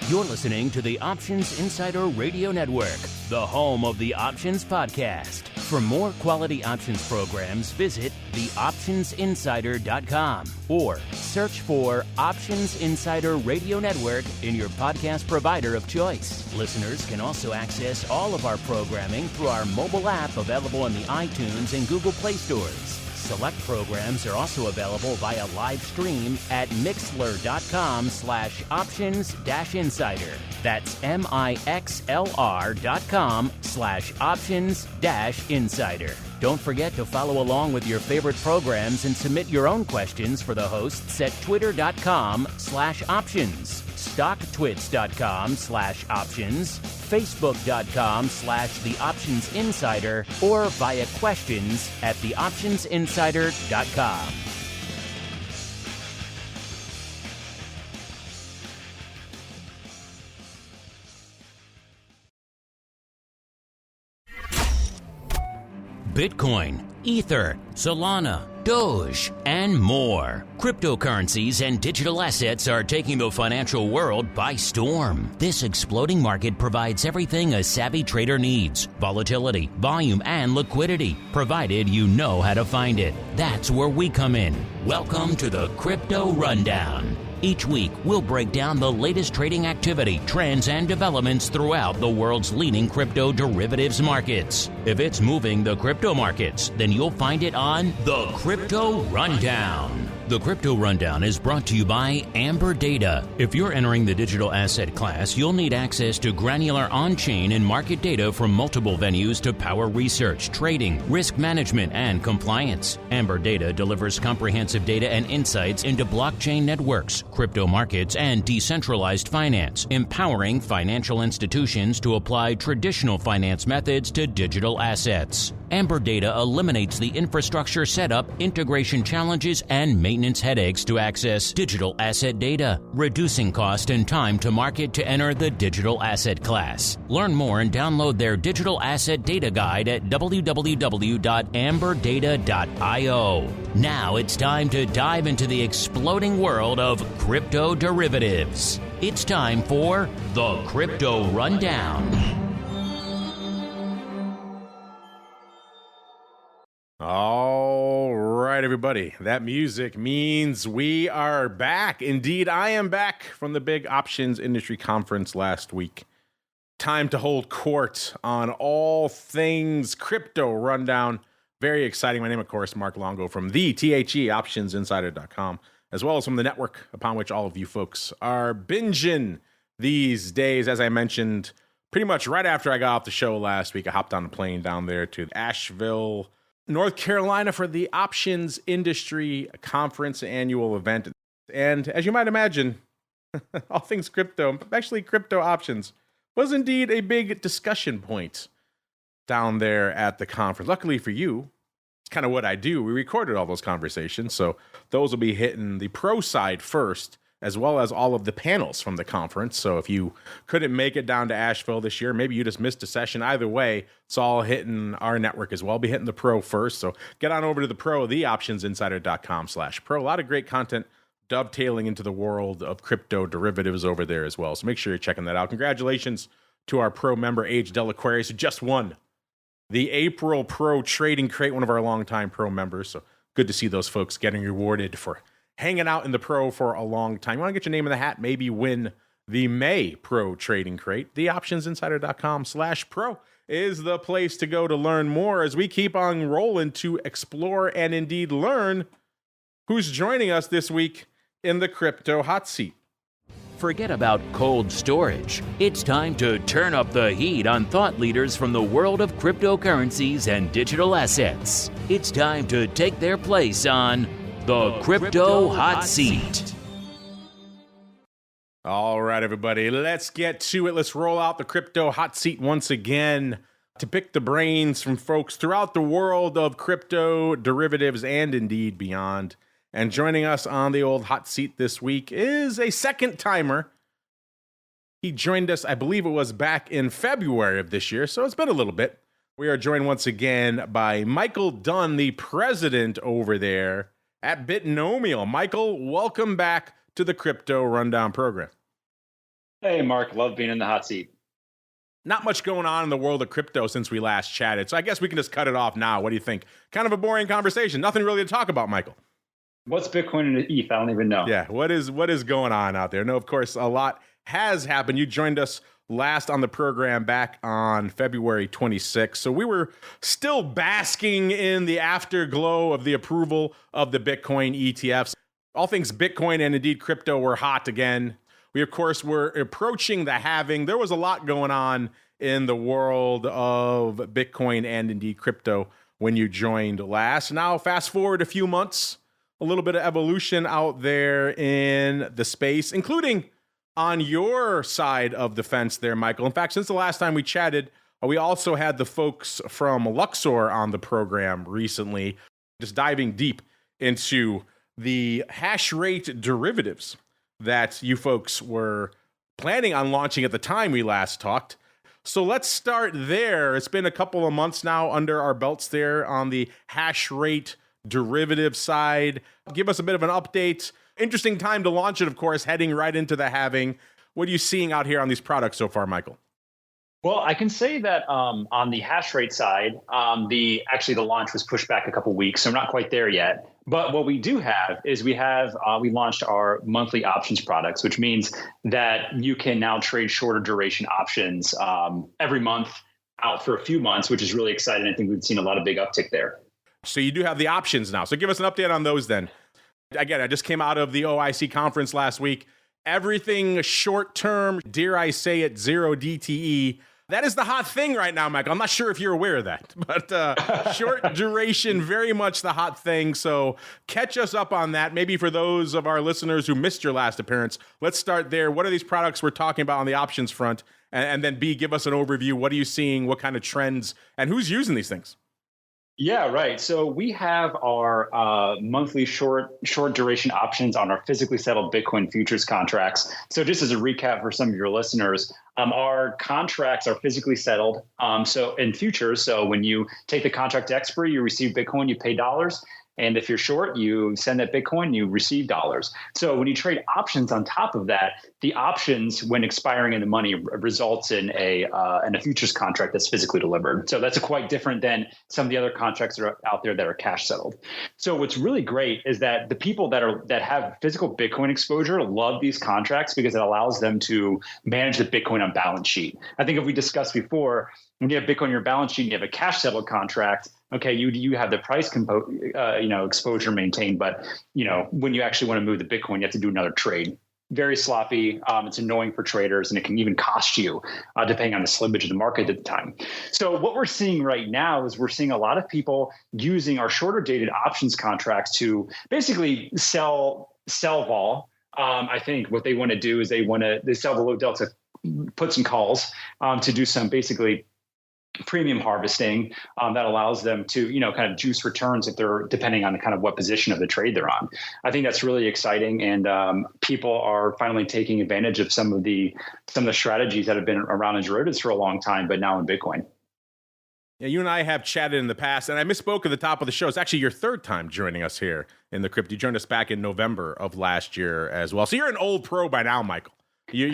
You're listening to the Options Insider Radio Network, the home of the Options Podcast. For more quality options programs, visit theoptionsinsider.com or search for Options Insider Radio Network in your podcast provider of choice. Listeners can also access all of our programming through our mobile app available in the iTunes and Google Play stores. Select programs are also available via live stream at mixlr.com/options-insider. That's mixlr.com/options-insider. Don't forget to follow along with your favorite programs and submit your own questions for the hosts at twitter.com/options, stocktwits.com/options, facebook.com/theoptionsinsider, or via questions at theoptionsinsider.com. Bitcoin, Ether, Solana, Doge, and more. Cryptocurrencies and digital assets are taking the financial world by storm. This exploding market provides everything a savvy trader needs: volatility, volume, and liquidity, provided you know how to find it. That's where we come in. Welcome to the Crypto Rundown. Each week, we'll break down the latest trading activity, trends, and developments throughout the world's leading crypto derivatives markets. If it's moving the crypto markets, then you'll find it on the Crypto Rundown. The Crypto Rundown is brought to you by Amber Data. If you're entering the digital asset class, you'll need access to granular on-chain and market data from multiple venues to power research, trading, risk management, and compliance. Amber Data delivers comprehensive data and insights into blockchain networks, crypto markets, and decentralized finance, empowering financial institutions to apply traditional finance methods to digital assets. Amber Data eliminates the infrastructure setup, integration challenges, and maintenance headaches to access digital asset data, reducing cost and time to market to enter the digital asset class. Learn more and download their digital asset data guide at www.amberdata.io. Now it's time to dive into the exploding world of crypto derivatives. It's time for the Crypto Rundown. All right, everybody. That music means we are back. Indeed, I am back from the big options industry conference last week. Time to hold court on all things crypto rundown. Very exciting. My name, of course, Mark Longo from the optionsinsider.com, as well as from the network upon which all of you folks are binging these days. As I mentioned, pretty much right after I got off the show last week, I hopped on a plane down there to Asheville, North Carolina for the Options Industry Conference annual event. And as you might imagine, all things crypto, especially crypto options, was indeed a big discussion point down there at the conference. Luckily for you, it's kind of what I do. We recorded all those conversations, so those will be hitting the pro side first, as well as all of the panels from the conference. So if you couldn't make it down to Asheville this year, maybe you just missed a session. Either way, it's all hitting our network as well. I'll be hitting the pro first. So get on over to the pro, theoptionsinsider.com/pro. A lot of great content dovetailing into the world of crypto derivatives over there as well. So make sure you're checking that out. Congratulations to our pro member, Age Delaquarius, who just won the April Pro Trading Crate, one of our longtime pro members. So good to see those folks getting rewarded for hanging out in the pro for a long time. You want to get your name in the hat, maybe win the May Pro Trading Crate. Theoptionsinsider.com/pro is the place to go to learn more as we keep on rolling to explore and indeed learn who's joining us this week in the crypto hot seat. Forget about cold storage. It's time to turn up the heat on thought leaders from the world of cryptocurrencies and digital assets. It's time to take their place on the Crypto Hot Seat. All right, everybody, let's get to it. Let's roll out the Crypto Hot Seat once again to pick the brains from folks throughout the world of crypto derivatives and indeed beyond. And joining us on the old hot seat this week is a second timer. He joined us, I believe it was back in February of this year, so it's been a little bit. We are joined once again by Michael Dunn, the president over there at Bitnomial. Michael, welcome back to the Crypto Rundown program. Hey, Mark, love being in the hot seat. Not much going on in the world of crypto since we last chatted, so I guess we can just cut it off now. What do you think? Kind of a boring conversation. Nothing really to talk about, Michael. What's Bitcoin and ETH? I don't even know. Yeah, what is going on out there? No, of course, a lot has happened. You joined us last on the program back on February 26th. So we were still basking in the afterglow of the approval of the Bitcoin ETFs. All things Bitcoin and indeed crypto were hot again. We, of course, were approaching the halving. There was a lot going on in the world of Bitcoin and indeed crypto when you joined last. Now, fast forward a few months, a little bit of evolution out there in the space, including on your side of the fence there, Michael. In fact, since the last time we chatted, we also had the folks from Luxor on the program recently, just diving deep into the hash rate derivatives that you folks were planning on launching at the time we last talked. So let's start there. It's been a couple of months now under our belts there on the hash rate derivative side. Give us a bit of an update. Interesting time to launch it, of course, heading right into the halving. What are you seeing out here on these products so far, Michael? Well, I can say that on the hash rate side, the launch was pushed back a couple weeks, so I'm not quite there yet. But what we do have is we launched our monthly options products, which means that you can now trade shorter duration options every month out for a few months, which is really exciting. I think we've seen a lot of big uptick there. So you do have the options now. So give us an update on those then. Again, I just came out of the OIC conference last week. Everything short term, dare I say it, 0 DTE. That is the hot thing right now, Michael. I'm not sure if you're aware of that, but short duration, very much the hot thing. So catch us up on that. Maybe for those of our listeners who missed your last appearance, let's start there. What are these products we're talking about on the options front? And then B, give us an overview. What are you seeing? What kind of trends? And who's using these things? Yeah, right. So we have our monthly short duration options on our physically settled Bitcoin futures contracts. So just as a recap for some of your listeners, our contracts are physically settled. So in futures, so when you take the contract to expiry, you receive Bitcoin, you pay dollars. And if you're short, you send that Bitcoin, you receive dollars. So when you trade options on top of that, the options, when expiring in the money, results in a futures contract that's physically delivered. So that's quite different than some of the other contracts that are out there that are cash settled. So what's really great is that the people that have physical Bitcoin exposure love these contracts because it allows them to manage the Bitcoin on balance sheet. I think if we discussed before, when you have Bitcoin on your balance sheet and you have a cash settled contract, okay, you have the price exposure maintained, but when you actually want to move the Bitcoin, you have to do another trade. Very sloppy. It's annoying for traders, and it can even cost you, depending on the slippage of the market at the time. So what we're seeing right now is we're seeing a lot of people using our shorter dated options contracts to basically sell vol. I think what they want to do is they sell the low delta puts and calls to do some basically premium harvesting that allows them to, kind of juice returns if they're depending on the kind of what position of the trade they're on. I think that's really exciting, and people are finally taking advantage of some of the strategies that have been around in derivatives for a long time, but now in Bitcoin. Yeah, you and I have chatted in the past, and I misspoke at the top of the show. It's actually your third time joining us here in the crypto. You joined us back in November of last year as well. So you're an old pro by now, Michael. You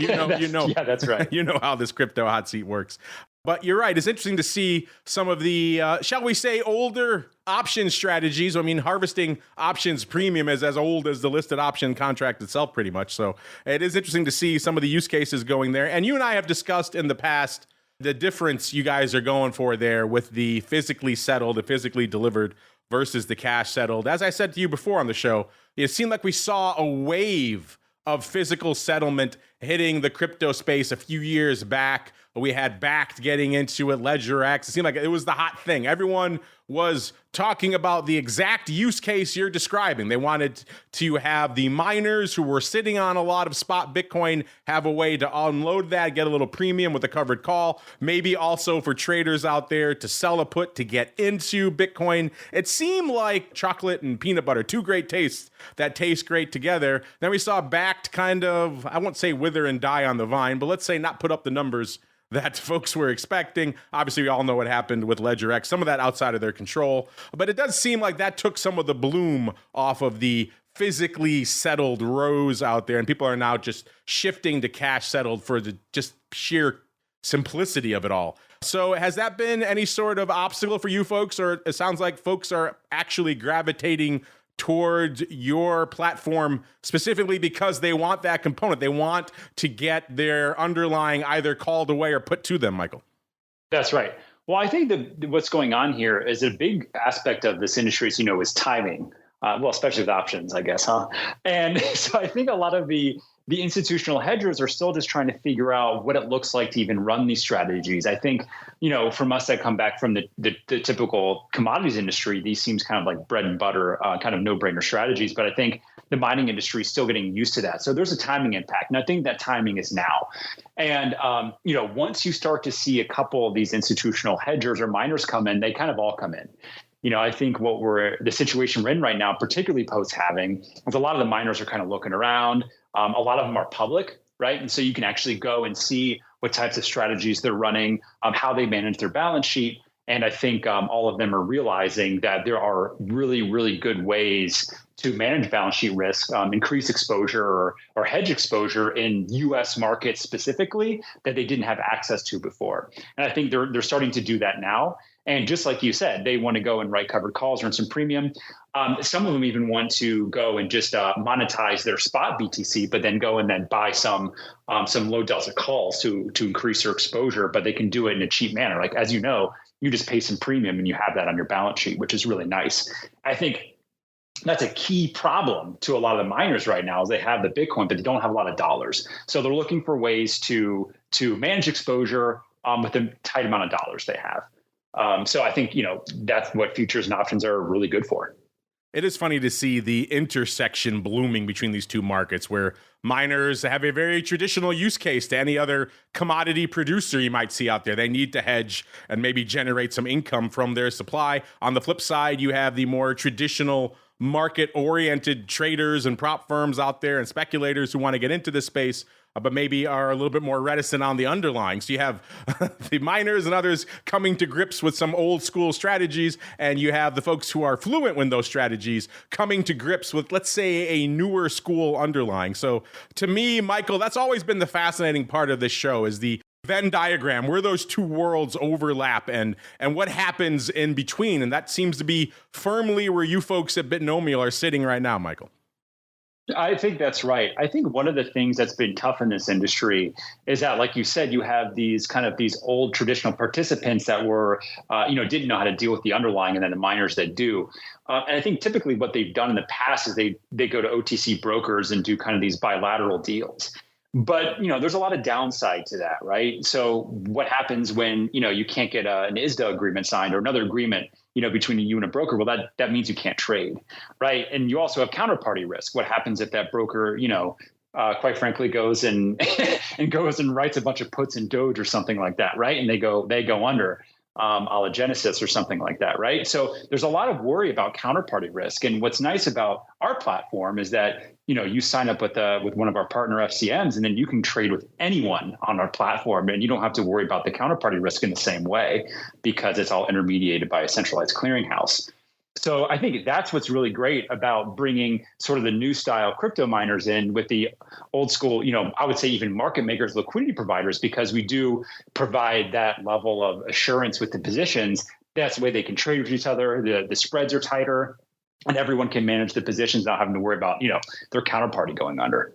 know. Yeah, that's right. You know how this crypto hot seat works. But you're right. It's interesting to see some of the, shall we say, older option strategies. I mean, harvesting options premium is as old as the listed option contract itself, pretty much. So it is interesting to see some of the use cases going there. And you and I have discussed in the past the difference you guys are going for there with the physically settled, the physically delivered versus the cash settled. As I said to you before on the show, it seemed like we saw a wave of physical settlement hitting the crypto space a few years back. We had Bakkt getting into it, LedgerX. It seemed like it was the hot thing. Everyone was talking about the exact use case you're describing. They wanted to have the miners who were sitting on a lot of spot Bitcoin have a way to unload that, get a little premium with a covered call. Maybe also for traders out there to sell a put to get into Bitcoin. It seemed like chocolate and peanut butter, two great tastes that taste great together. Then we saw Bakkt kind of, I won't say wither and die on the vine, but let's say not put up the numbers that folks were expecting. Obviously, we all know what happened with LedgerX, some of that outside of their control. But it does seem like that took some of the bloom off of the physically settled rows out there, and people are now just shifting to cash settled for the just sheer simplicity of it all. So has that been any sort of obstacle for you folks, or it sounds like folks are actually gravitating towards your platform specifically because they want that component? They want to get their underlying either called away or put to them, Michael. That's right. Well, I think that what's going on here is a big aspect of this industry, as you know, is timing. Well, especially with options, I guess, huh? And so I think a lot of the institutional hedgers are still just trying to figure out what it looks like to even run these strategies. I think, from us that come back from the typical commodities industry, these seems kind of like bread and butter, kind of no-brainer strategies. But I think the mining industry is still getting used to that. So there's a timing impact. And I think that timing is now. And, once you start to see a couple of these institutional hedgers or miners come in, they kind of all come in. I think the situation we're in right now, particularly post-halving, is a lot of the miners are kind of looking around. A lot of them are public, right? And so you can actually go and see what types of strategies they're running, how they manage their balance sheet. And I think all of them are realizing that there are really, really good ways to manage balance sheet risk, increase exposure or hedge exposure in U.S. markets specifically that they didn't have access to before. And I think they're starting to do that now. And just like you said, they want to go and write covered calls, earn some premium. Some of them even want to go and just monetize their spot BTC, but then go and then buy some low delta calls to increase their exposure. But they can do it in a cheap manner. Like, as you know, you just pay some premium and you have that on your balance sheet, which is really nice. I think that's a key problem to a lot of the miners right now is they have the Bitcoin, but they don't have a lot of dollars. So they're looking for ways to manage exposure with the tight amount of dollars they have. So I think, that's what futures and options are really good for. It is funny to see the intersection blooming between these two markets where miners have a very traditional use case to any other commodity producer you might see out there. They need to hedge and maybe generate some income from their supply. On the flip side, you have the more traditional market-oriented traders and prop firms out there and speculators who want to get into this space, but maybe are a little bit more reticent on the underlying. So you have the miners and others coming to grips with some old school strategies, and you have the folks who are fluent in those strategies coming to grips with, let's say, a newer school underlying. So to me, Michael, that's always been the fascinating part of this show is the Venn diagram, where those two worlds overlap and what happens in between. And that seems to be firmly where you folks at Bitnomial are sitting right now, Michael. I think that's right. I think one of the things that's been tough in this industry is that, like you said, you have these old traditional participants that were, didn't know how to deal with the underlying, and then the miners that do. And I think typically what they've done in the past is they go to OTC brokers and do kind of these bilateral deals. But, there's a lot of downside to that, right? So what happens when, you can't get an ISDA agreement signed or another agreement, between you and a broker? Well, that means you can't trade, right? And you also have counterparty risk. What happens if that broker, quite frankly, goes and goes and writes a bunch of puts in Doge or something like that, right? And they go under. A la Genesis or something like that, right? So there's a lot of worry about counterparty risk. And what's nice about our platform is that, you sign up with one of our partner FCMs, and then you can trade with anyone on our platform, and you don't have to worry about the counterparty risk in the same way because it's all intermediated by a centralized clearinghouse. So I think that's what's really great about bringing sort of the new style crypto miners in with the old school, I would say even market makers, liquidity providers, because we do provide that level of assurance with the positions. That's the way they can trade with each other. The spreads are tighter and everyone can manage the positions without having to worry about, their counterparty going under.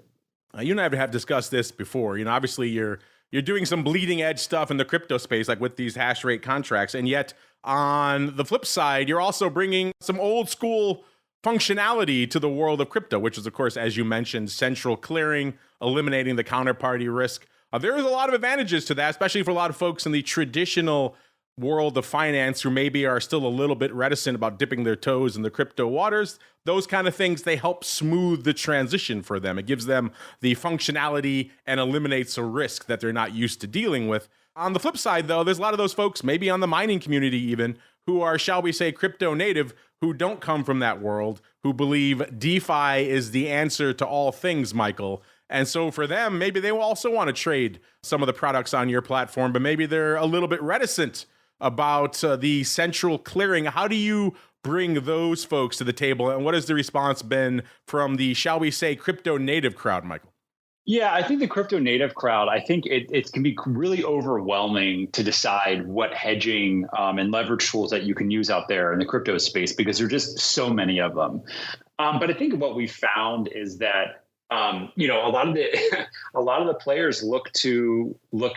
You and I have discussed this before. Obviously you're doing some bleeding edge stuff in the crypto space, like with these hash rate contracts. And yet on the flip side, you're also bringing some old school functionality to the world of crypto, which is, of course, as you mentioned, central clearing, eliminating the counterparty risk. There is a lot of advantages to that, especially for a lot of folks in the traditional world of finance who maybe are still a little bit reticent about dipping their toes in the crypto waters. Those kind of things, they help smooth the transition for them. It gives them the functionality and eliminates a risk that they're not used to dealing with. On the flip side, though, there's a lot of those folks, maybe on the mining community even, who are, shall we say, crypto native, who don't come from that world, who believe DeFi is the answer to all things, Michael. And so for them, maybe they will also want to trade some of the products on your platform, but maybe they're a little bit reticent about the central clearing. How do you bring those folks to the table? And what has the response been from the, shall we say, crypto native crowd, Michael? Yeah, I think the crypto native crowd, I think it can be really overwhelming to decide what hedging and leverage tools that you can use out there in the crypto space, because there are just so many of them. But I think what we found is that a lot of the players look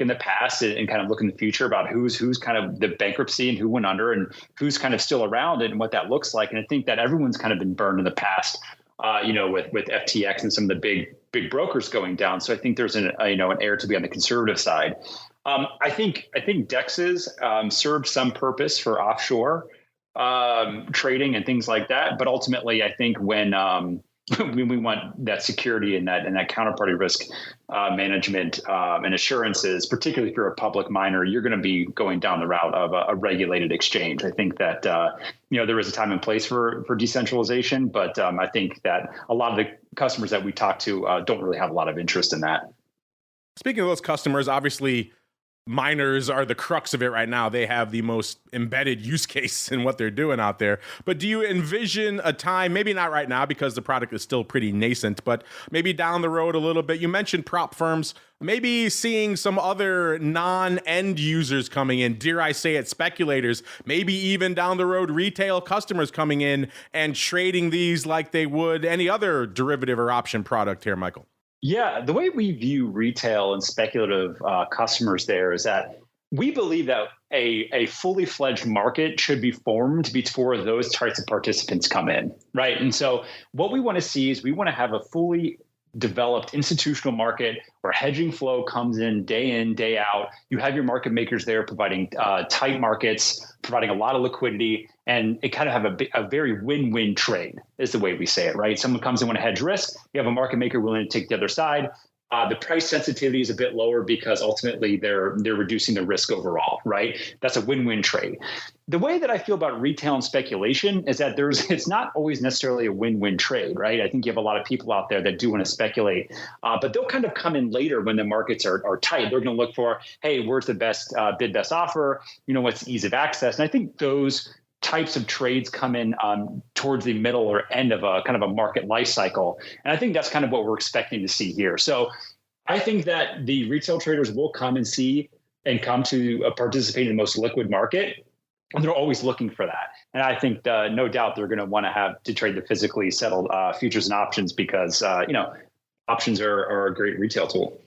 in the past and kind of look in the future about who's kind of the bankruptcy and who went under and who's kind of still around and what that looks like. And I think that everyone's kind of been burned in the past, with FTX and some of the big brokers going down. So I think there's an air to be on the conservative side. I think DEXs serve some purpose for offshore trading and things like that. But ultimately, I think when we want that security and that counterparty risk management and assurances, particularly if you're a public miner, you're going to be going down the route of a regulated exchange. I think that there is a time and place for decentralization, but I think that a lot of the customers that we talk to don't really have a lot of interest in that. Speaking of those customers, obviously miners are the crux of it right now. They have the most embedded use case in what they're doing out there. But do you envision a time, maybe not right now because the product is still pretty nascent, but maybe down the road a little bit? You mentioned prop firms, maybe seeing some other non-end users coming in, dare I say it, speculators, maybe even down the road retail customers coming in and trading these like they would any other derivative or option product here, Michael? Yeah, the way we view retail and speculative customers there is that we believe that a fully fledged market should be formed before those types of participants come in, right? And so what we want to see is we want to have a fully developed institutional market where hedging flow comes in, day out. You have your market makers there providing tight markets, providing a lot of liquidity, and it kind of have a very win-win trade is the way we say it, right? Someone comes and want to hedge risk. You have a market maker willing to take the other side. The price sensitivity is a bit lower because ultimately they're reducing the risk overall, right? That's a win-win trade. The way that I feel about retail and speculation is that it's not always necessarily a win-win trade, right? I think you have a lot of people out there that do want to speculate, but they'll kind of come in later when the markets are tight. They're going to look for, hey, where's the best bid, best offer? What's the ease of access? And I think those types of trades come in towards the middle or end of a kind of a market life cycle. And I think that's kind of what we're expecting to see here. So I think that the retail traders will come and come to participate in the most liquid market. And they're always looking for that. And I think no doubt they're going to want to have to trade the physically settled futures and options because, options are a great retail tool.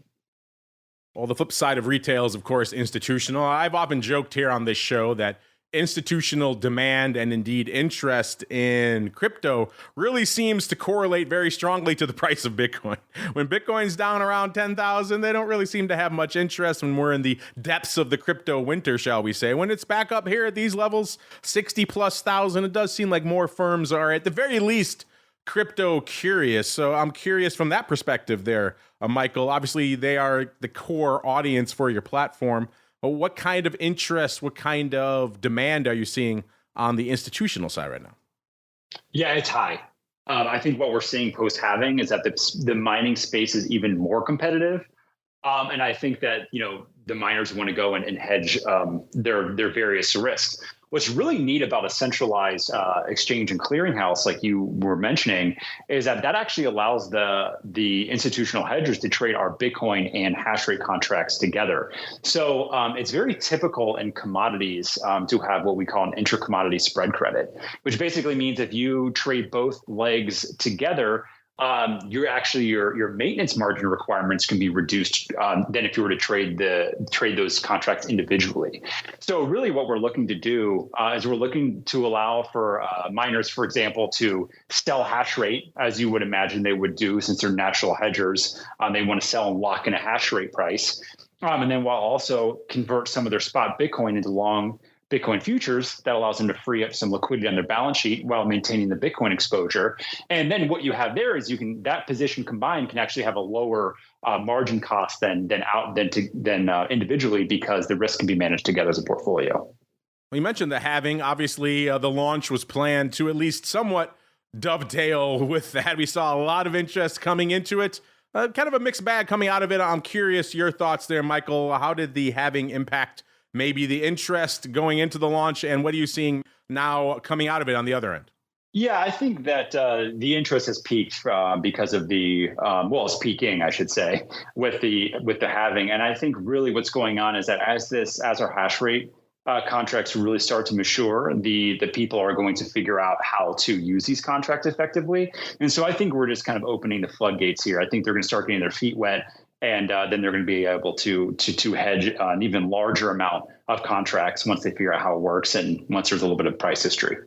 Well, the flip side of retail is, of course, institutional. I've often joked here on this show that institutional demand and indeed interest in crypto really seems to correlate very strongly to the price of Bitcoin. When Bitcoin's down around 10,000, they don't really seem to have much interest when we're in the depths of the crypto winter, shall we say. When it's back up here at these levels, 60 plus thousand, it does seem like more firms are at the very least crypto curious. So I'm curious from that perspective there, Michael. Obviously, they are the core audience for your platform. What kind of interest, what kind of demand are you seeing on the institutional side right now? Yeah, it's high. I think what we're seeing post-halving is that the mining space is even more competitive. And I think that, the miners want to go and hedge their various risks. What's really neat about a centralized exchange and clearinghouse, like you were mentioning, is that actually allows the institutional hedgers to trade our Bitcoin and hash rate contracts together. So it's very typical in commodities to have what we call an intra-commodity spread credit, which basically means if you trade both legs together, your maintenance margin requirements can be reduced than if you were to trade those contracts individually. So really what we're looking to do is we're looking to allow for miners, for example, to sell hash rate, as you would imagine they would do since they're natural hedgers. They want to sell and lock in a hash rate price. And then while also convert some of their spot Bitcoin into long Bitcoin futures, that allows them to free up some liquidity on their balance sheet while maintaining the Bitcoin exposure. And then what you have there is that position combined can actually have a lower margin cost than individually because the risk can be managed together as a portfolio. Well, you mentioned the halving. Obviously, the launch was planned to at least somewhat dovetail with that. We saw a lot of interest coming into it. Kind of a mixed bag coming out of it. I'm curious your thoughts there, Michael. How did the halving impact maybe the interest going into the launch, and what are you seeing now coming out of it on the other end? Yeah, I think that the interest has peaked because of the it's peaking, I should say, with the halving. And I think really what's going on is that as our hash rate contracts really start to mature, the people are going to figure out how to use these contracts effectively. And so I think we're just kind of opening the floodgates here. I think they're going to start getting their feet wet, and then they're going to be able to hedge an even larger amount of contracts once they figure out how it works and once there's a little bit of price history.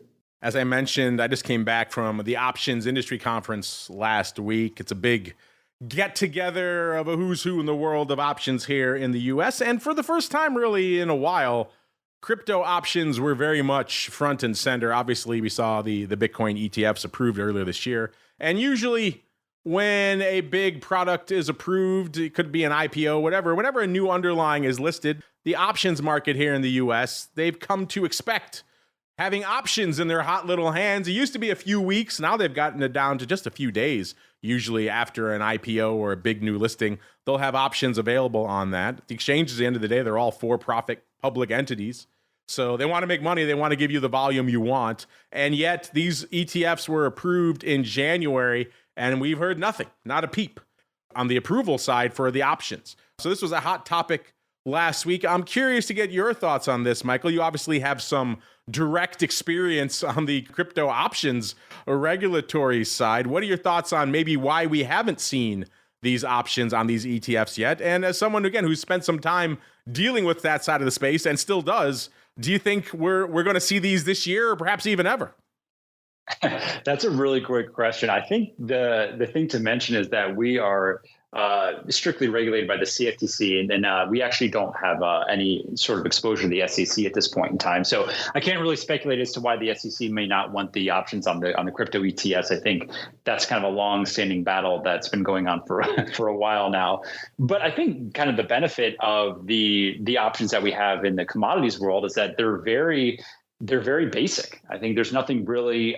As I mentioned, I just came back from the Options Industry Conference last week. It's a big get-together of a who's who in the world of options here in the U.S. And for the first time really in a while, crypto options were very much front and center. Obviously, we saw the Bitcoin ETFs approved earlier this year. And usually when a big product is approved, it could be an IPO, whenever a new underlying is listed, the options market here in the U.S., they've come to expect having options in their hot little hands. It used to be a few weeks. Now they've gotten it down to just a few days. Usually after an IPO or a big new listing, they'll have options available on that. The exchanges, at the end of the day, they're all for-profit public entities. So they want to make money. They want to give you the volume you want. And yet these ETFs were approved in January, and we've heard nothing, not a peep on the approval side for the options. So this was a hot topic last week. I'm curious to get your thoughts on this, Michael. You obviously have some direct experience on the crypto options regulatory side. What are your thoughts on maybe why we haven't seen these options on these ETFs yet? And as someone, again, who's spent some time dealing with that side of the space and still does, do you think we're going to see these this year or perhaps even ever? That's a really great question. I think the thing to mention is that we are strictly regulated by the CFTC, and we actually don't have any sort of exposure to the SEC at this point in time. So I can't really speculate as to why the SEC may not want the options on the crypto ETFs. I think that's kind of a long-standing battle that's been going on for a while now. But I think kind of the benefit of the options that we have in the commodities world is that they're very basic. I think there's nothing really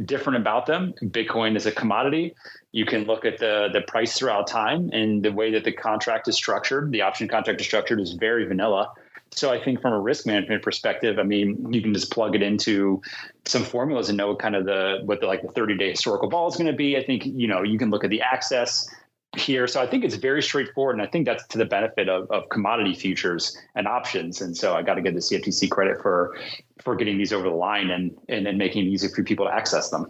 different about them. Bitcoin is a commodity. You can look at the price throughout time, and the way that the contract is structured, the option contract is structured, is very vanilla. So I think from a risk management perspective, I mean, you can just plug it into some formulas and know kind of what the 30-day historical vol is going to be. I think, you can look at the access here. So I think it's very straightforward. And I think that's to the benefit of commodity futures and options. And so I got to give the CFTC credit for getting these over the line and then making it easy for people to access them.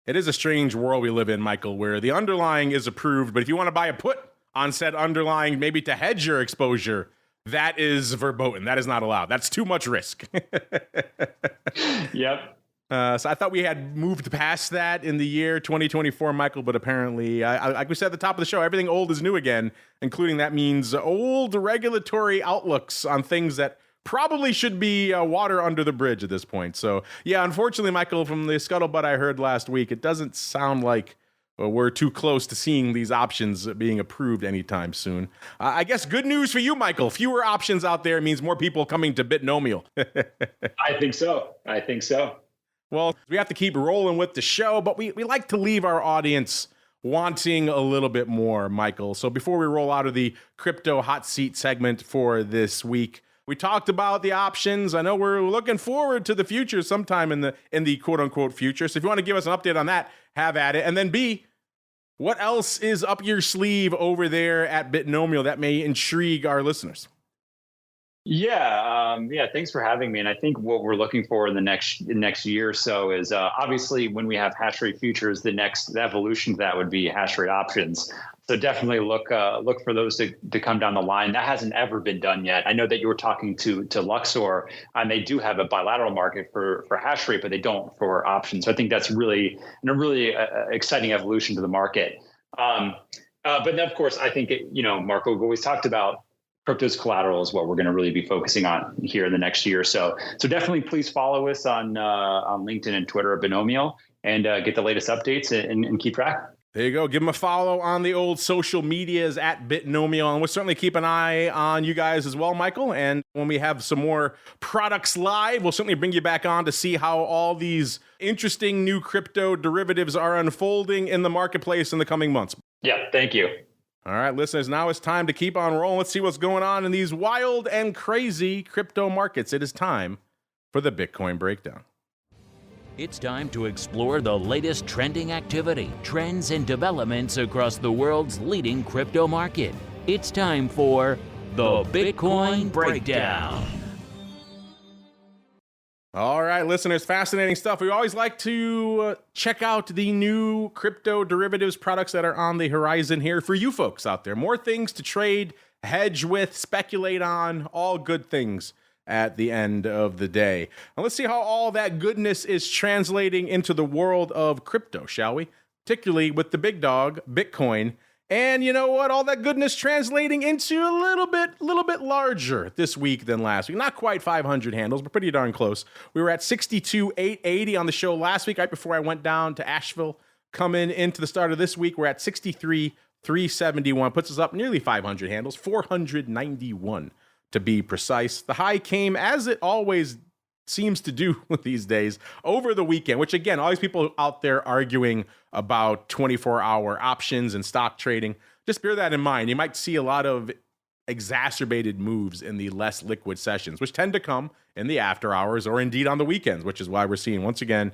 It is a strange world we live in, Michael, where the underlying is approved, but if you want to buy a put on said underlying, maybe to hedge your exposure, that is verboten. That is not allowed. That's too much risk. Yep. So I thought we had moved past that in the year 2024, Michael, but apparently, like we said at the top of the show, everything old is new again, including that means old regulatory outlooks on things that probably should be water under the bridge at this point. So, yeah, unfortunately, Michael, from the scuttlebutt I heard last week, it doesn't sound like we're too close to seeing these options being approved anytime soon. I guess good news for you, Michael. Fewer options out there means more people coming to Bitnomial. I think so. Well, we have to keep rolling with the show, but we like to leave our audience wanting a little bit more, Michael. So before we roll out of the crypto hot seat segment for this week, we talked about the options. I know we're looking forward to the future sometime in the quote unquote future. So if you want to give us an update on that, have at it. And then B, what else is up your sleeve over there at Bitnomial that may intrigue our listeners? Yeah. Thanks for having me. And I think what we're looking for in the next year or so is obviously when we have hash rate futures, the evolution to that would be hash rate options. So definitely look for those to come down the line. That hasn't ever been done yet. I know that you were talking to Luxor, and they do have a bilateral market for hash rate, but they don't for options. So I think that's really exciting evolution to the market. But then, of course, I think Marco, we've always talked about crypto's collateral is what we're going to really be focusing on here in the next year or so. So definitely please follow us on LinkedIn and Twitter at Bitnomial and get the latest updates and keep track. There you go. Give them a follow on the old social medias at Bitnomial. And we'll certainly keep an eye on you guys as well, Michael. And when we have some more products live, we'll certainly bring you back on to see how all these interesting new crypto derivatives are unfolding in the marketplace in the coming months. Yeah, thank you. All right, listeners, now it's time to keep on rolling. Let's see what's going on in these wild and crazy crypto markets. It is time for the Bitcoin Breakdown. It's time to explore the latest trending activity, trends, and developments across the world's leading crypto market. It's time for the Bitcoin Breakdown. All right, listeners, fascinating stuff. We always like to check out the new crypto derivatives products that are on the horizon here for you folks out there. More things to trade, hedge with, speculate on, all good things at the end of the day. Now let's see how all that goodness is translating into the world of crypto, shall we? Particularly with the big dog, Bitcoin. And you know what? All that goodness translating into a little bit larger this week than last week. Not quite 500 handles, but pretty darn close. We were at 62,880 on the show last week, right before I went down to Asheville. Coming into the start of this week, we're at 63,371. Puts us up nearly 500 handles, 491 to be precise. The high came, as it always seems to do these days, over the weekend, which again, all these people out there arguing about 24-hour options and stock trading, just bear that in mind. You might see a lot of exacerbated moves in the less liquid sessions, which tend to come in the after hours or indeed on the weekends, which is why we're seeing, once again,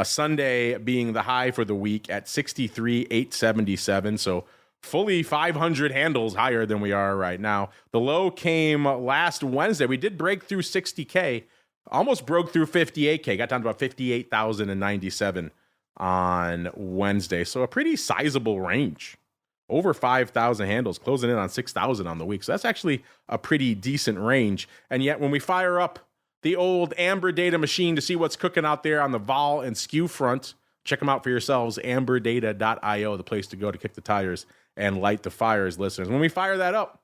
Sunday being the high for the week at 63,877. So fully 500 handles higher than we are right now. The low came last Wednesday. We did break through 60K, almost broke through 58K, got down to about 58,097 on Wednesday. So a pretty sizable range, over 5,000 handles, closing in on 6,000 on the week. So that's actually a pretty decent range. And yet when we fire up the old Amber data machine to see what's cooking out there on the Vol and Skew front, check them out for yourselves, amberdata.io, the place to go to kick the tires and light the fires, listeners. When we fire that up,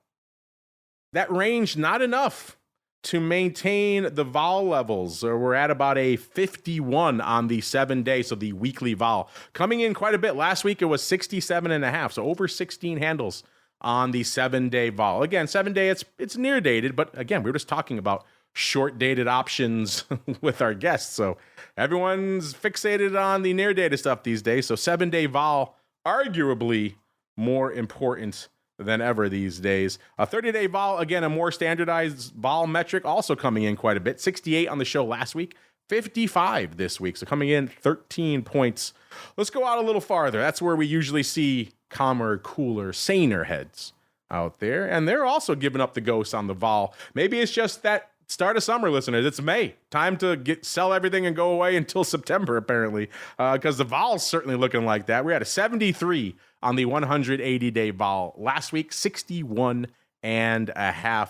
that range, not enough to maintain the vol levels. We're at about a 51 on the 7-day, so the weekly vol. Coming in quite a bit. Last week it was 67.5, so over 16 handles on the 7-day vol. Again, 7-day, it's near dated, but again, we were just talking about short-dated options with our guests, so everyone's fixated on the near-dated stuff these days. So 7-day vol, arguably more important than ever these days. A 30-day vol, again, a more standardized vol metric, also coming in quite a bit. 68 on the show last week, 55 this week. So coming in 13 points. Let's go out a little farther. That's where we usually see calmer, cooler, saner heads out there. And they're also giving up the ghost on the vol. Maybe it's just that start of summer, listeners. It's May. Time to sell everything and go away until September, apparently, because the vol's certainly looking like that. We're at a 73 on the 180-day vol. Last week, 61.5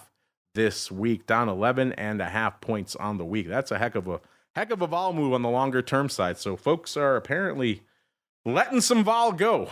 this week, down 11.5 points on the week. That's a heck of a vol move on the longer term side. So folks are apparently letting some vol go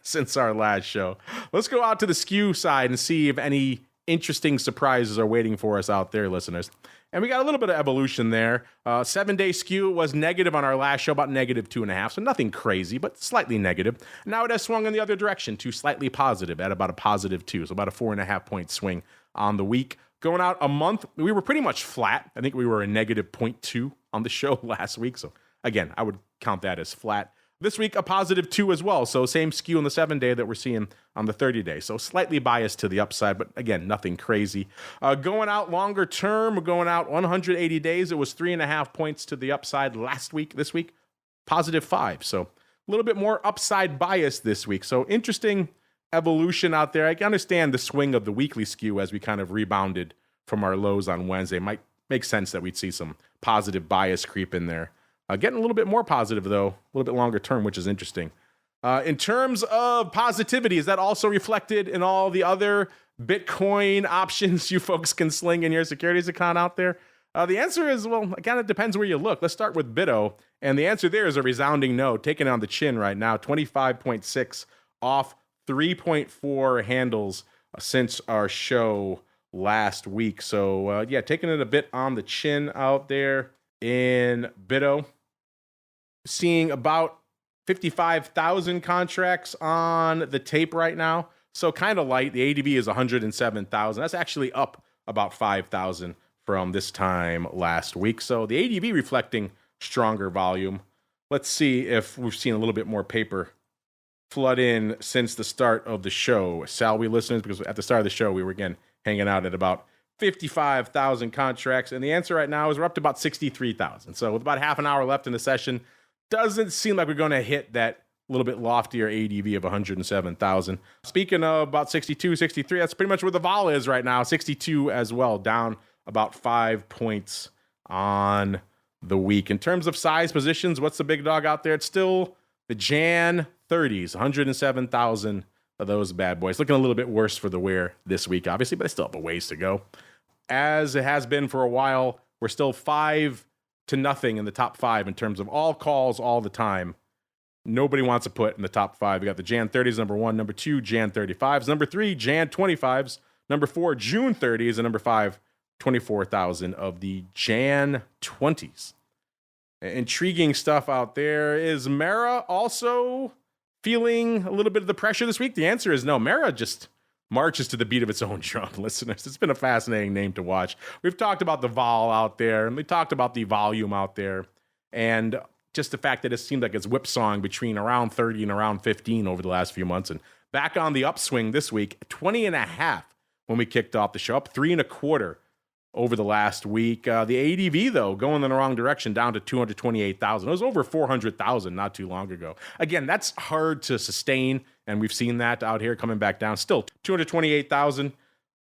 since our last show. Let's go out to the Skew side and see if any interesting surprises are waiting for us out there, listeners. And we got a little bit of evolution there. 7-day Skew was negative on our last show, about -2.5, so nothing crazy, but slightly negative. Now it has swung in the other direction to slightly positive at about a +2, so about a 4.5 point swing on the week. Going out a month, we were pretty much flat. I think we were a -0.2 on the show last week, so again, I would count that as flat. This week, a +2 as well. So same Skew on the 7-day that we're seeing on the 30-day. So slightly biased to the upside, but again, nothing crazy. Going out longer term, we're going out 180 days. It was 3.5 points to the upside last week. This week, +5. So a little bit more upside bias this week. So interesting evolution out there. I can understand the swing of the weekly Skew as we kind of rebounded from our lows on Wednesday. Might make sense that we'd see some positive bias creep in there. Getting a little bit more positive, though, a little bit longer term, which is interesting. In terms of positivity, is that also reflected in all the other Bitcoin options you folks can sling in your securities account out there? The answer is, well, again, it depends where you look. Let's start with Bitto, and the answer there is a resounding no, taken on the chin right now, 25.6 off 3.4 handles since our show last week. So, yeah, taking it a bit on the chin out there in Bitto. Seeing about 55,000 contracts on the tape right now. So kind of light. The ADV is 107,000. That's actually up about 5,000 from this time last week. So the ADV reflecting stronger volume. Let's see if we've seen a little bit more paper flood in since the start of the show. Shall we, listeners? Because at the start of the show, we were again hanging out at about 55,000 contracts. And the answer right now is we're up to about 63,000. So with about half an hour left in the session, doesn't seem like we're going to hit that little bit loftier ADV of 107,000. Speaking of about 62, 63, that's pretty much where the vol is right now. 62 as well, down about 5 points on the week. In terms of size positions, what's the big dog out there? It's still the Jan 30s, 107,000 of those bad boys. Looking a little bit worse for the wear this week, obviously, but they still have a ways to go. As it has been for a while, we're still 5-0 in the top 5 in terms of all calls all the time. Nobody wants to put in the top 5. We got the Jan 30s, number 1. Number 2, Jan 35s. Number 3, Jan 25s. Number 4, June 30s. And number 5, 24,000 of the Jan 20s. Intriguing stuff out there. Is Mara also feeling a little bit of the pressure this week? The answer is no. Mara just marches to the beat of its own drum, listeners. It's been a fascinating name to watch. We've talked about the vol out there, and we talked about the volume out there, and just the fact that it seemed like it's whipsawing between around 30 and around 15 over the last few months, and back on the upswing this week, 20.5 when we kicked off the show, up 3.25 over the last week. The ADV, though, going in the wrong direction, down to 228,000. It was over 400,000 not too long ago. Again, that's hard to sustain, and we've seen that out here coming back down. Still, 228,000.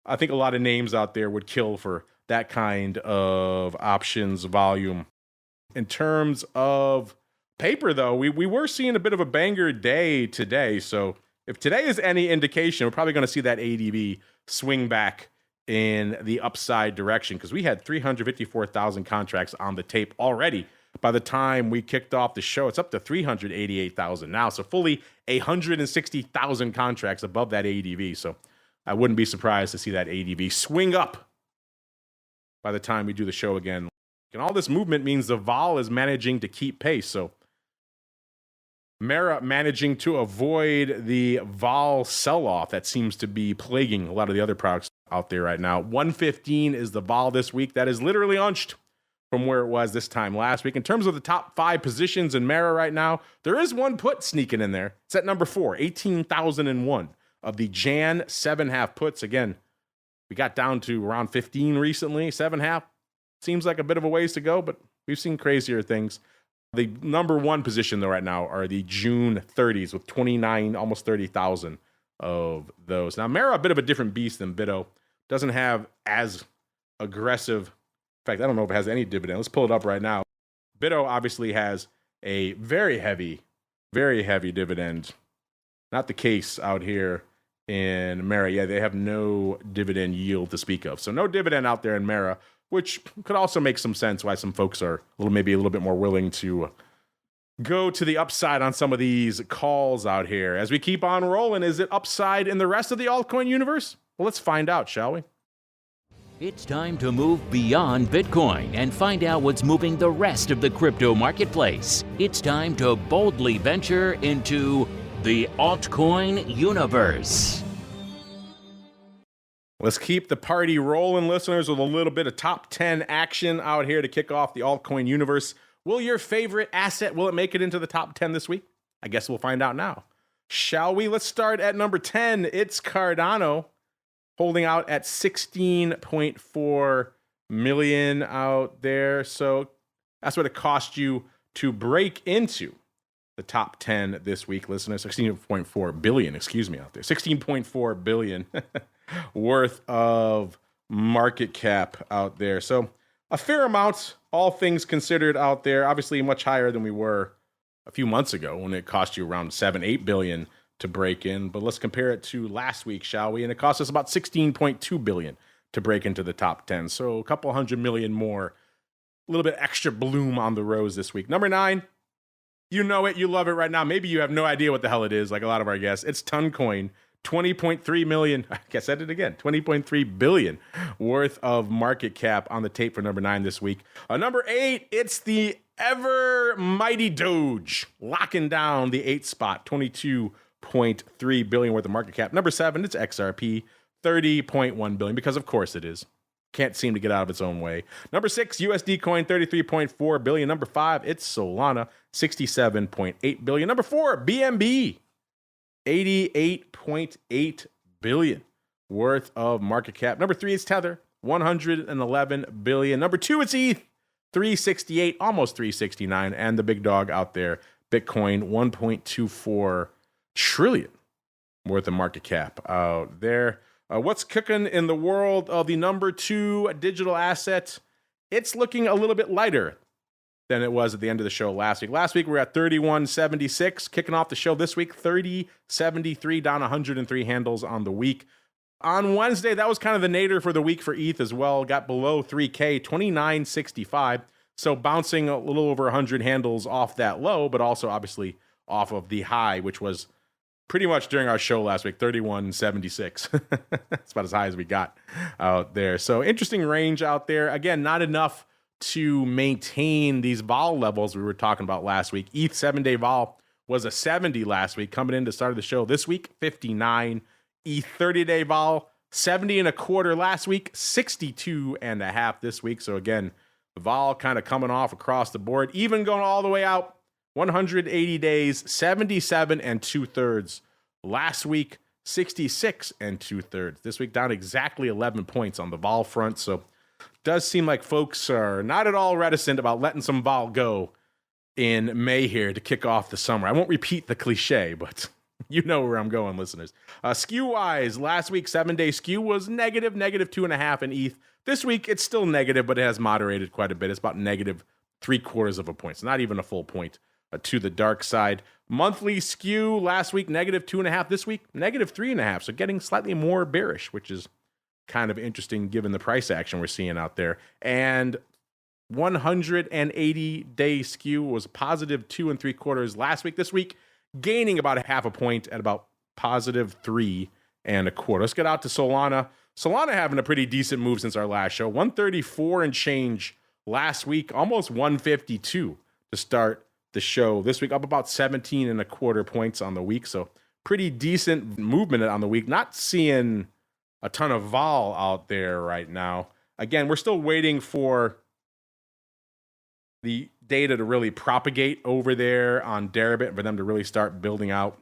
I think a lot of names out there would kill for that kind of options volume. In terms of paper, though, we were seeing a bit of a banger day today. So if today is any indication, we're probably going to see that ADV swing back in the upside direction, because we had 354,000 contracts on the tape already. By the time we kicked off the show, it's up to 388,000 now. So fully 160,000 contracts above that ADV. So I wouldn't be surprised to see that ADV swing up by the time we do the show again. And all this movement means the vol is managing to keep pace. So Mara managing to avoid the vol sell-off that seems to be plaguing a lot of the other products out there right now. 115 is the vol this week. That is literally unched from where it was this time last week. In terms of the top 5 positions in Mara right now, there is one put sneaking in there. It's at number 4, 18,001 of the Jan 7.5 puts. Again, we got down to around 15 recently. 7.5 seems like a bit of a ways to go, but we've seen crazier things. The number 1 position, though, right now are the June 30s with 29, almost 30,000 of those. Now, Mara, a bit of a different beast than Bitto. Doesn't have as aggressive. In fact, I don't know if it has any dividend. Let's pull it up right now. Bitto obviously has a very heavy dividend. Not the case out here in Mara. Yeah, they have no dividend yield to speak of. So no dividend out there in Mara, which could also make some sense why some folks are maybe a little bit more willing to go to the upside on some of these calls out here. As we keep on rolling, is it upside in the rest of the altcoin universe? Well, let's find out, shall we? It's time to move beyond Bitcoin and find out what's moving the rest of the crypto marketplace. It's time to boldly venture into the altcoin universe. Let's keep the party rolling, listeners, with a little bit of top 10 action out here to kick off the altcoin universe. Will your favorite asset, will it make it into the top 10 this week? I guess we'll find out now. Shall we? Let's start at number 10. It's Cardano, holding out at 16.4 million out there. So that's what it cost you to break into the top 10 this week, listeners. 16.4 billion, excuse me, out there. 16.4 billion worth of market cap out there. So a fair amount, all things considered, out there. Obviously much higher than we were a few months ago when it cost you around 7-8 billion to break in. But let's compare it to last week, shall we? And it cost us about 16.2 billion to break into the top 10. So a couple hundred million more, a little bit extra bloom on the rose this week. Number 9, you know it, you love it right now. Maybe you have no idea what the hell it is, like a lot of our guests. It's Dunn. 20.3 million, I said it again, 20.3 billion worth of market cap on the tape for number 9 this week. Number 8, it's the ever mighty Doge, locking down the 8th spot, 22.3 billion worth of market cap. Number 7, it's XRP, 30.1 billion, because of course it is. Can't seem to get out of its own way. Number 6, USD coin, 33.4 billion. Number 5, it's Solana, 67.8 billion. Number 4, BNB, 88.8 billion worth of market cap. Number 3 is Tether, 111 billion. Number 2, it's ETH, 368, almost 369. And the big dog out there, Bitcoin, 1.24 trillion worth of market cap out there. What's cooking in the world of the number 2 digital asset? It's looking a little bit lighter than it was at the end of the show last week. Last week, we were at 31.76. Kicking off the show this week, 30.73, down 103 handles on the week. On Wednesday, that was kind of the nadir for the week for ETH as well. Got below 3K, 29.65. So bouncing a little over 100 handles off that low, but also obviously off of the high, which was pretty much during our show last week, 31.76. That's about as high as we got out there. So interesting range out there. Again, not enough to maintain these vol levels we were talking about last week. ETH 7-day vol was a 70 last week. Coming in to start of the show this week, 59. ETH 30-day vol, 70 and a quarter last week, 62 and a half this week. So again, the vol kind of coming off across the board, even going all the way out 180 days, 77 and 2/3. Last week, 66 and 2/3. This week down exactly 11 points on the vol front. So does seem like folks are not at all reticent about letting some vol go in May here to kick off the summer. I won't repeat the cliche, but you know where I'm going, listeners. Skew-wise, last week, 7-day skew was negative 2.5 in ETH. This week, it's still negative, but it has moderated quite a bit. It's about negative 3/4 of a point. So not even a full point to the dark side. Monthly skew last week, negative 2.5. This week, negative 3.5. So getting slightly more bearish, which is kind of interesting given the price action we're seeing out there. And 180-day skew was positive 2 3/4 last week. This week, gaining about a half a point at about positive 3 1/4. Let's get out to Solana. Solana having a pretty decent move since our last show. 134 and change last week, almost 152 to start the show. This week up about 17 1/4 points on the week. So pretty decent movement on the week. Not seeing a ton of vol out there right now. Again, we're still waiting for the data to really propagate over there on Deribit, for them to really start building out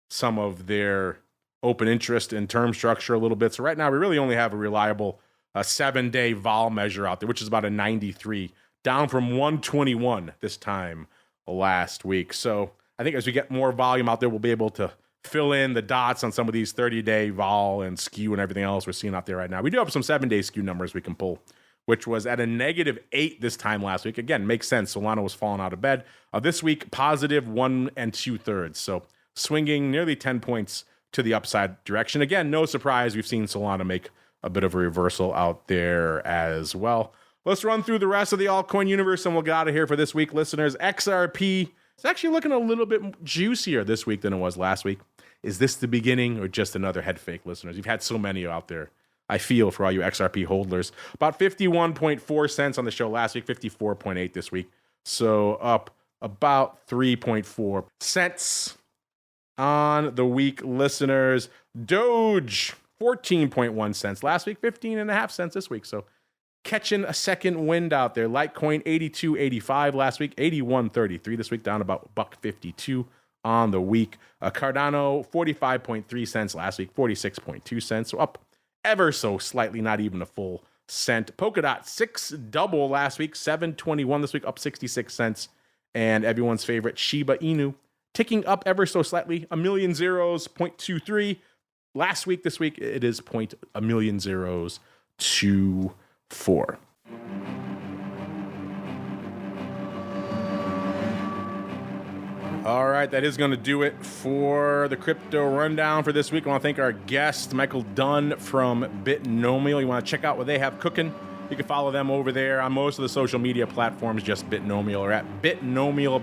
some of their open interest and term structure a little bit. So right now, we really only have a reliable 7-day vol measure out there, which is about a 93, down from 121 this time last week. So I think as we get more volume out there, we'll be able to fill in the dots on some of these 30-day vol and skew and everything else we're seeing out there right now. We do have some 7-day skew numbers we can pull, which was at a negative 8 this time last week. Again, makes sense. Solana was falling out of bed. This week, positive 1 2/3. So swinging nearly 10 points to the upside direction. Again, no surprise. We've seen Solana make a bit of a reversal out there as well. Let's run through the rest of the altcoin universe and we'll get out of here for this week, listeners. XRP is actually looking a little bit juicier this week than it was last week. Is this the beginning or just another head fake, listeners? You've had so many out there. I feel for all you XRP holders. About 51.4 cents on the show last week, 54.8 this week. So up about 3.4 cents on the week, listeners. Doge, 14.1 cents last week, 15.5 cents this week. So catching a second wind out there. Litecoin, 82.85 last week, 81.33 this week, down about $1.52 on the week. Cardano, 45.3 cents last week, 46.2 cents. So up ever so slightly, not even a full cent. Polkadot, 6 double last week, 7.21 this week, up 66 cents. And everyone's favorite Shiba Inu, ticking up ever so slightly, a million zeros, 0.23. Last week, this week, it is a million zeros, 2.4. All right, that is going to do it for the crypto rundown for this week. I want to thank our guest, Michael Dunn from Bitnomial. You want to check out what they have cooking? You can follow them over there on most of the social media platforms, just Bitnomial, or at Bitnomial,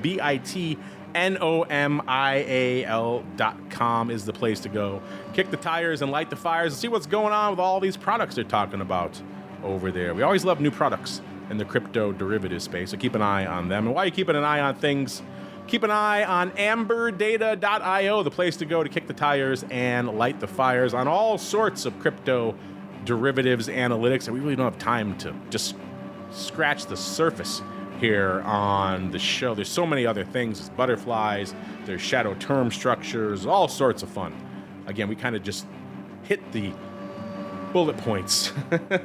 BITNOMIAL.com is the place to go. Kick the tires and light the fires and see what's going on with all these products they're talking about over there. We always love new products in the crypto derivative space, so keep an eye on them. And while you're keeping an eye on things, keep an eye on amberdata.io, the place to go to kick the tires and light the fires on all sorts of crypto derivatives analytics. And we really don't have time to just scratch the surface here on the show. There's so many other things. There's butterflies, there's shadow term structures, all sorts of fun. Again, we kind of just hit the bullet points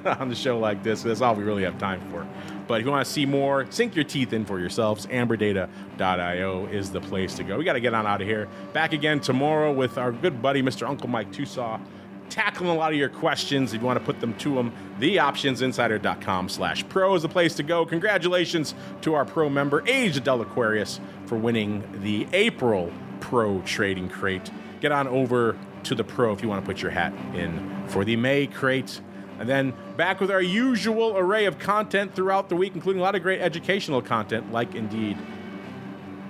on the show like this. That's all we really have time for. But if you want to see more, sink your teeth in for yourselves. Amberdata.io is the place to go. We got to get on out of here. Back again tomorrow with our good buddy, Mr. Uncle Mike Tusaw, tackling a lot of your questions. If you want to put them to him, theoptionsinsider.com/pro is the place to go. Congratulations to our pro member, Age Adult Aquarius, for winning the April Pro Trading Crate. Get on over to the Pro if you want to put your hat in for the May Crate. And then back with our usual array of content throughout the week, including a lot of great educational content, like indeed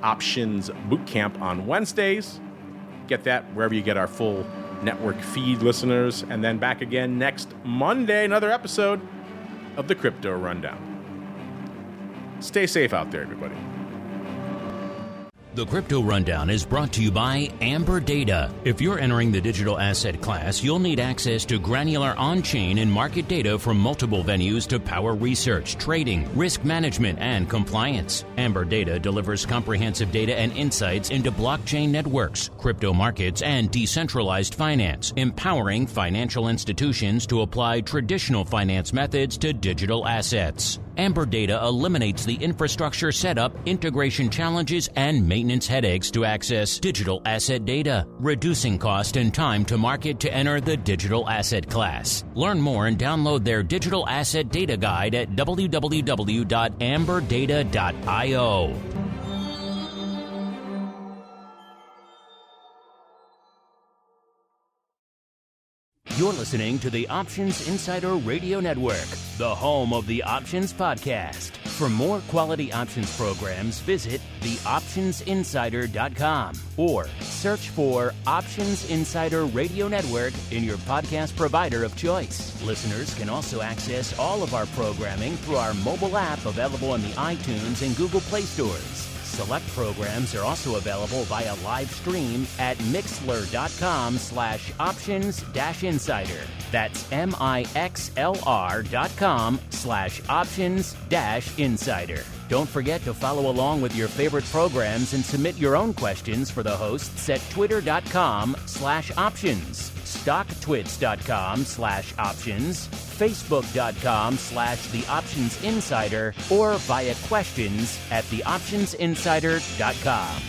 Options Bootcamp on Wednesdays. Get that wherever you get our full network feed, listeners. And then back again next Monday, another episode of the Crypto Rundown. Stay safe out there, everybody. The Crypto Rundown is brought to you by Amber Data. If you're entering the digital asset class, you'll need access to granular on-chain and market data from multiple venues to power research, trading, risk management, and compliance. Amber Data delivers comprehensive data and insights into blockchain networks, crypto markets, and decentralized finance, empowering financial institutions to apply traditional finance methods to digital assets. Amber Data eliminates the infrastructure setup, integration challenges, and maintenance headaches to access digital asset data, reducing cost and time to market to enter the digital asset class. Learn more and download their digital asset data guide at www.amberdata.io. You're listening to the Options Insider Radio Network, the home of the Options Podcast. For more quality options programs, visit theoptionsinsider.com or search for Options Insider Radio Network in your podcast provider of choice. Listeners can also access all of our programming through our mobile app available in the iTunes and Google Play stores. Select programs are also available via live stream at mixlr.com/options-insider. That's mixlr.com/options-insider. Don't forget to follow along with your favorite programs and submit your own questions for the hosts at twitter.com/options, stocktwits.com/options, facebook.com/theoptionsinsider, or via questions at theoptionsinsider.com.